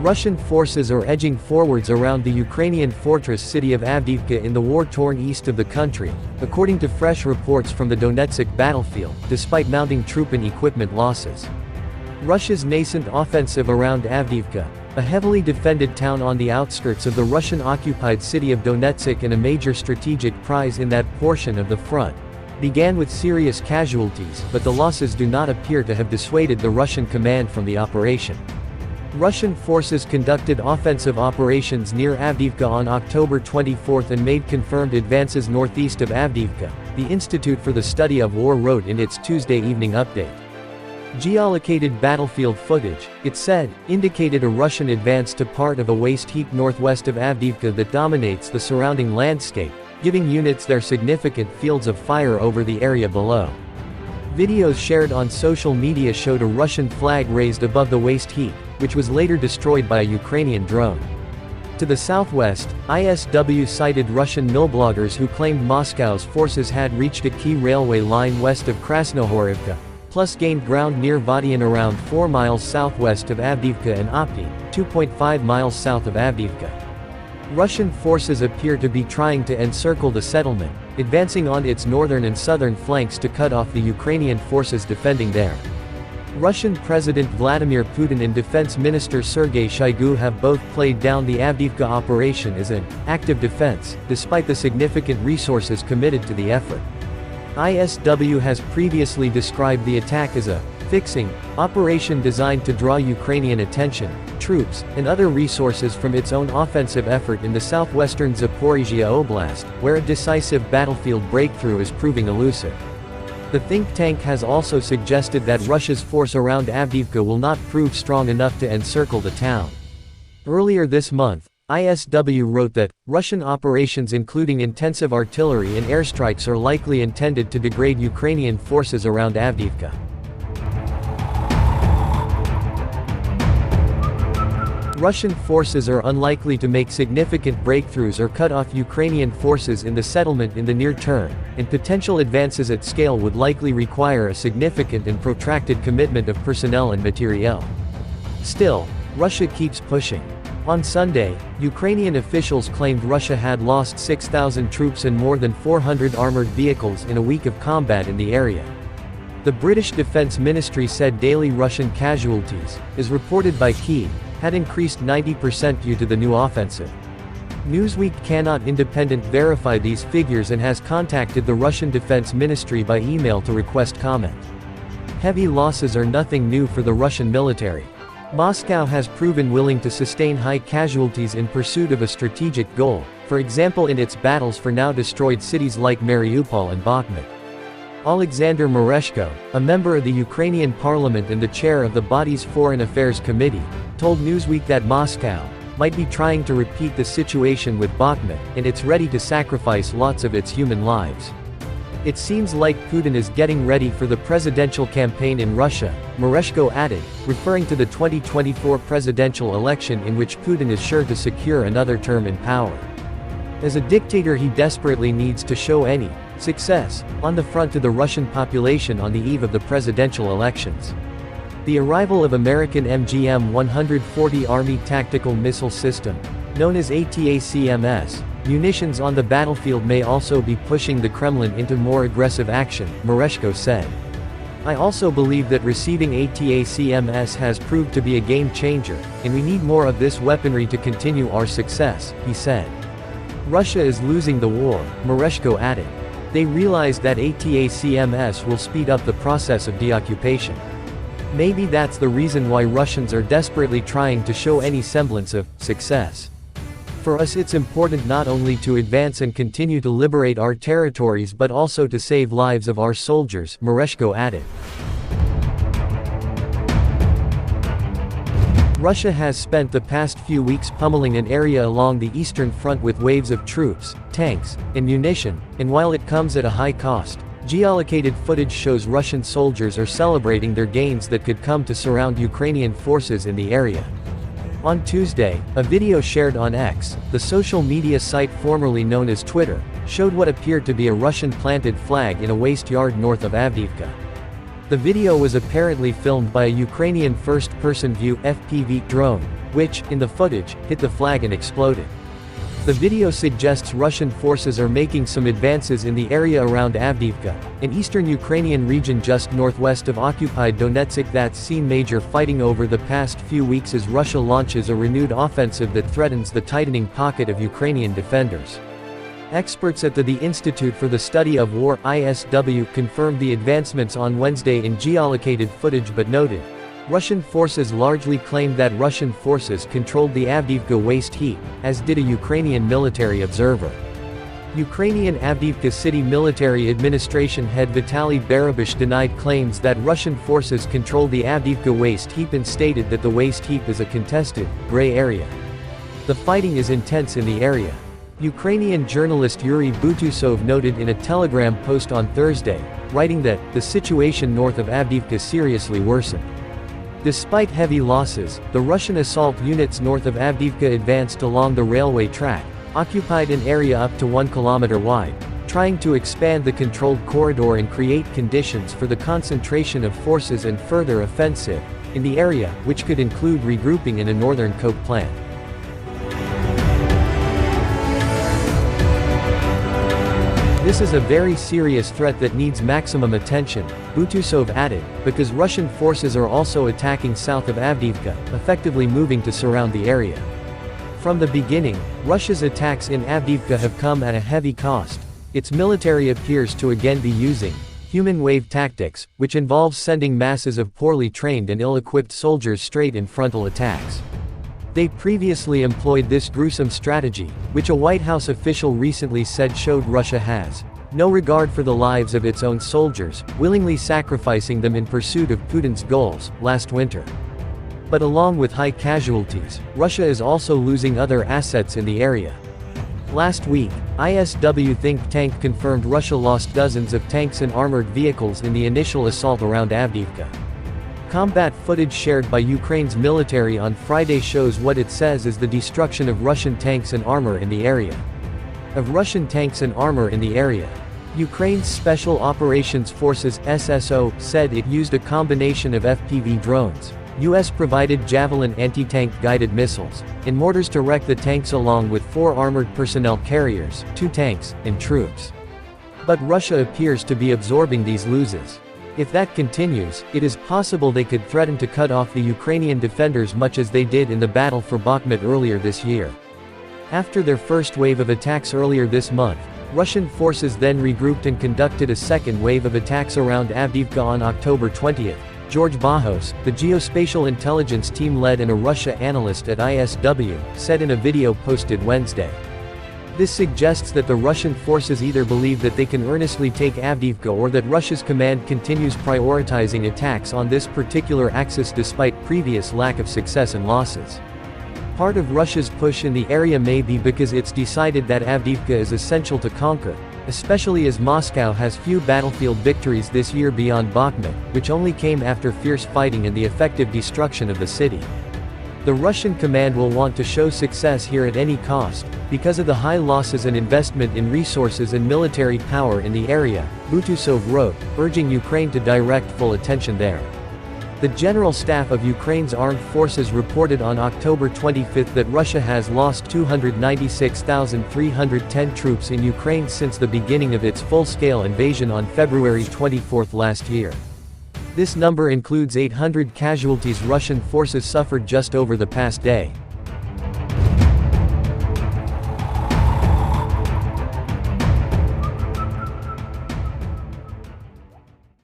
Russian forces are edging forwards around the Ukrainian fortress city of Avdiivka in the war-torn east of the country, according to fresh reports from the Donetsk battlefield, despite mounting troop and equipment losses. Russia's nascent offensive around Avdiivka, a heavily defended town on the outskirts of the Russian-occupied city of Donetsk and a major strategic prize in that portion of the front, began with serious casualties, but the losses do not appear to have dissuaded the Russian command from the operation. Russian forces conducted offensive operations near Avdiivka on October 24 and made confirmed advances northeast of Avdiivka, the Institute for the Study of War wrote in its Tuesday evening update. Geolocated battlefield footage, it said, indicated a Russian advance to part of a waste heap northwest of Avdiivka that dominates the surrounding landscape, giving units their significant fields of fire over the area below. Videos shared on social media showed a Russian flag raised above the waste heap, which was later destroyed by a Ukrainian drone. To the southwest, ISW cited Russian millbloggers who claimed Moscow's forces had reached a key railway line west of Krasnohorivka, plus gained ground near Vodian around 4 miles southwest of Avdiivka and Opti, 2.5 miles south of Avdiivka. Russian forces appear to be trying to encircle the settlement, advancing on its northern and southern flanks to cut off the Ukrainian forces defending there. Russian President Vladimir Putin and Defense Minister Sergei Shoigu have both played down the Avdiivka operation as an active defense, despite the significant resources committed to the effort. ISW has previously described the attack as a fixing operation designed to draw Ukrainian attention, troops, and other resources from its own offensive effort in the southwestern Zaporizhia Oblast, where a decisive battlefield breakthrough is proving elusive. The think tank has also suggested that Russia's force around Avdiivka will not prove strong enough to encircle the town. Earlier this month, ISW wrote that Russian operations including intensive artillery and airstrikes are likely intended to degrade Ukrainian forces around Avdiivka. Russian forces are unlikely to make significant breakthroughs or cut off Ukrainian forces in the settlement in the near term, and potential advances at scale would likely require a significant and protracted commitment of personnel and materiel. Still, Russia keeps pushing. On Sunday, Ukrainian officials claimed Russia had lost 6,000 troops and more than 400 armored vehicles in a week of combat in the area. The British Defense Ministry said daily Russian casualties, as reported by Kyiv, had increased 90% due to the new offensive. Newsweek cannot independently verify these figures and has contacted the Russian Defense Ministry by email to request comment. Heavy losses are nothing new for the Russian military. Moscow has proven willing to sustain high casualties in pursuit of a strategic goal, for example in its battles for now destroyed cities like Mariupol and Bakhmut. Alexander Mereshko, a member of the Ukrainian parliament and the chair of the body's Foreign Affairs Committee, told Newsweek that Moscow might be trying to repeat the situation with Bakhmut, and it's ready to sacrifice lots of its human lives. It seems like Putin is getting ready for the presidential campaign in Russia, Mereshko added, referring to the 2024 presidential election in which Putin is sure to secure another term in power. As a dictator he desperately needs to show any success on the front to the Russian population on the eve of the presidential elections. The arrival of American MGM-140 Army Tactical Missile System, known as ATACMS, munitions on the battlefield may also be pushing the Kremlin into more aggressive action, Mereshko said. I also believe that receiving ATACMS has proved to be a game changer, and we need more of this weaponry to continue our success, he said. Russia is losing the war, Mereshko added. They realize that ATACMS will speed up the process of deoccupation. Maybe that's the reason why Russians are desperately trying to show any semblance of success. For us it's important not only to advance and continue to liberate our territories but also to save lives of our soldiers, Mereshko added. Russia has spent the past few weeks pummeling an area along the eastern front with waves of troops, tanks, and munition, and while it comes at a high cost, geolocated footage shows Russian soldiers are celebrating their gains that could come to surround Ukrainian forces in the area. On Tuesday, a video shared on X, the social media site formerly known as Twitter, showed what appeared to be a Russian-planted flag in a waste yard north of Avdiivka. The video was apparently filmed by a Ukrainian first-person view (FPV) drone, which, in the footage, hit the flag and exploded. The video suggests Russian forces are making some advances in the area around Avdiivka, an eastern Ukrainian region just northwest of occupied Donetsk that's seen major fighting over the past few weeks as Russia launches a renewed offensive that threatens the tightening pocket of Ukrainian defenders. Experts at the Institute for the Study of War (ISW) confirmed the advancements on Wednesday in geolocated footage but noted, Russian forces largely claimed that Russian forces controlled the Avdiivka waste heap, as did a Ukrainian military observer. Ukrainian Avdiivka city military administration head Vitaly Barabash denied claims that Russian forces control the Avdiivka waste heap and stated that the waste heap is a contested, gray area. The fighting is intense in the area. Ukrainian journalist Yuri Butusov noted in a Telegram post on Thursday, writing that, the situation north of Avdiivka seriously worsened. Despite heavy losses, the Russian assault units north of Avdiivka advanced along the railway track, occupied an area up to 1 kilometer wide, trying to expand the controlled corridor and create conditions for the concentration of forces and further offensive in the area, which could include regrouping in a northern coke plant. This is a very serious threat that needs maximum attention, Butusov added, because Russian forces are also attacking south of Avdiivka, effectively moving to surround the area. From the beginning, Russia's attacks in Avdiivka have come at a heavy cost. Its military appears to again be using human wave tactics, which involves sending masses of poorly trained and ill-equipped soldiers straight in frontal attacks. They previously employed this gruesome strategy, which a White House official recently said showed Russia has no regard for the lives of its own soldiers, willingly sacrificing them in pursuit of Putin's goals, last winter. But along with high casualties, Russia is also losing other assets in the area. Last week, ISW think tank confirmed Russia lost dozens of tanks and armored vehicles in the initial assault around Avdiivka. Combat footage shared by Ukraine's military on Friday shows what it says is the destruction of Russian tanks and armor in the area. Ukraine's Special Operations Forces (SSO) said it used a combination of FPV drones, US-provided Javelin anti-tank guided missiles, and mortars to wreck the tanks along with 4 armored personnel carriers, 2 tanks, and troops. But Russia appears to be absorbing these losses. If that continues, it is possible they could threaten to cut off the Ukrainian defenders much as they did in the battle for Bakhmut earlier this year. After their first wave of attacks earlier this month, Russian forces then regrouped and conducted a second wave of attacks around Avdiivka on October 20. George Bahos, the geospatial intelligence team led and a Russia analyst at ISW, said in a video posted Wednesday. This suggests that the Russian forces either believe that they can earnestly take Avdiivka or that Russia's command continues prioritizing attacks on this particular axis despite previous lack of success and losses. Part of Russia's push in the area may be because it's decided that Avdiivka is essential to conquer, especially as Moscow has few battlefield victories this year beyond Bakhmut, which only came after fierce fighting and the effective destruction of the city. The Russian command will want to show success here at any cost, because of the high losses and investment in resources and military power in the area, Butusov wrote, urging Ukraine to direct full attention there. The General Staff of Ukraine's armed forces reported on October 25 that Russia has lost 296,310 troops in Ukraine since the beginning of its full-scale invasion on February 24 last year. This number includes 800 casualties Russian forces suffered just over the past day.